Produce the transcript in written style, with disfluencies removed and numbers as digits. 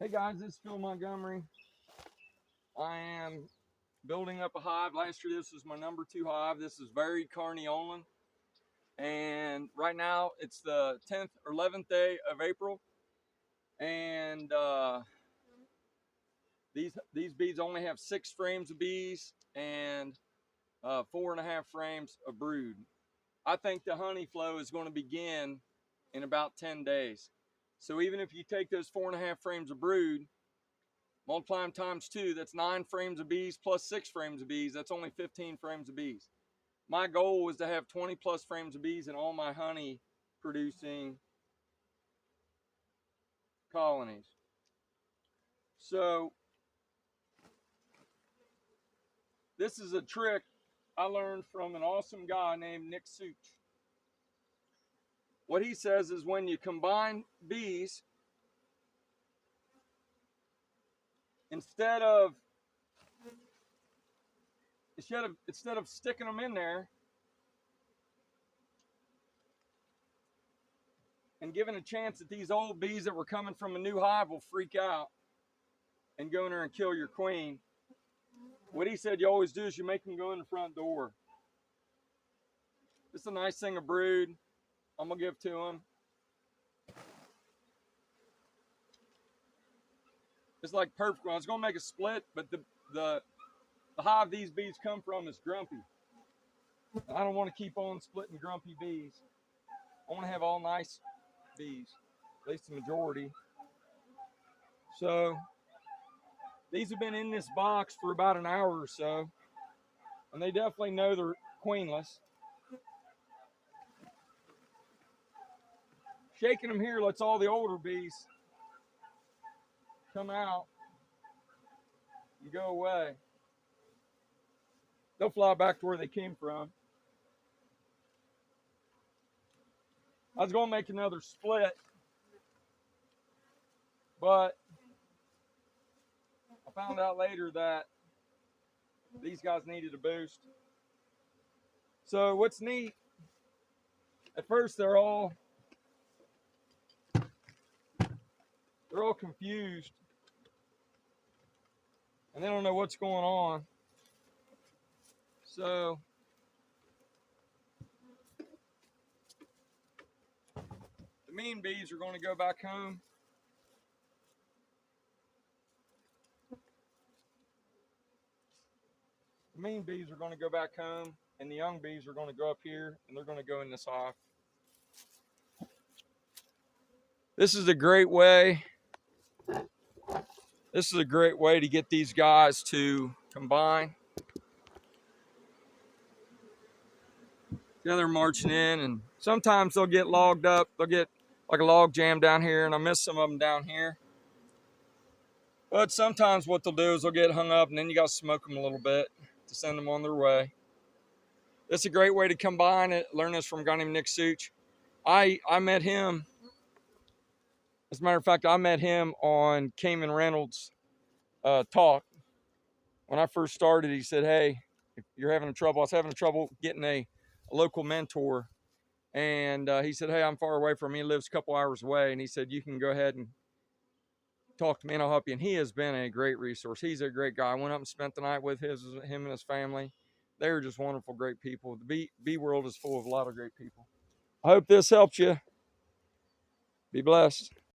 Hey guys, this is Phil Montgomery. I am building up a hive. Last year this was my number 2 hive. This is varied carniolan. And right now it's the 10th or 11th day of April. And these bees only have 6 frames of bees and 4.5 frames of brood. I think the honey flow is going to begin in about 10 days. So even if you take those 4.5 frames of brood, multiply them times 2, that's 9 frames of bees plus 6 frames of bees. That's only 15 frames of bees. My goal was to have 20 plus frames of bees in all my honey producing colonies. So this is a trick I learned from an awesome guy named Nick Such. What he says is when you combine bees, instead of sticking them in there and giving a chance that these old bees that were coming from a new hive will freak out and go in there and kill your queen, what he said you always do is you make them go in the front door. This is a nice thing of brood I'm gonna give to them. It's like perfect. I was gonna make a split, but the hive these bees come from is grumpy. I don't want to keep on splitting grumpy bees. I want to have all nice bees, at least the majority. So these have been in this box for about an hour or so, and they definitely know they're queenless. Shaking them here lets all the older bees come out and go away. They'll fly back to where they came from. I was going to make another split, but I found out later that these guys needed a boost. So what's neat, at first they're all confused and they don't know what's going on. So the mean bees are going to go back home. The mean bees are going to go back home, and the young bees are going to go up here, and they're going to go in this hive. This is a great way. This is a great way to get these guys to combine. Yeah, they're marching in, and sometimes they'll get logged up. They'll get like a log jam down here, and I miss some of them down here. But sometimes what they'll do is they'll get hung up, and then you got to smoke them a little bit to send them on their way. This is a great way to combine it. Learn this from a guy named Nick Such. I met him. As a matter of fact, I met him on Cayman Reynolds' talk. When I first started, he said, hey, if you're having trouble, I was having trouble getting a local mentor. And he said, hey, I'm far away from him. He lives a couple hours away. And he said, you can go ahead and talk to me and I'll help you. And he has been a great resource. He's a great guy. I went up and spent the night with him and his family. They are just wonderful, great people. The bee world is full of a lot of great people. I hope this helped you. Be blessed.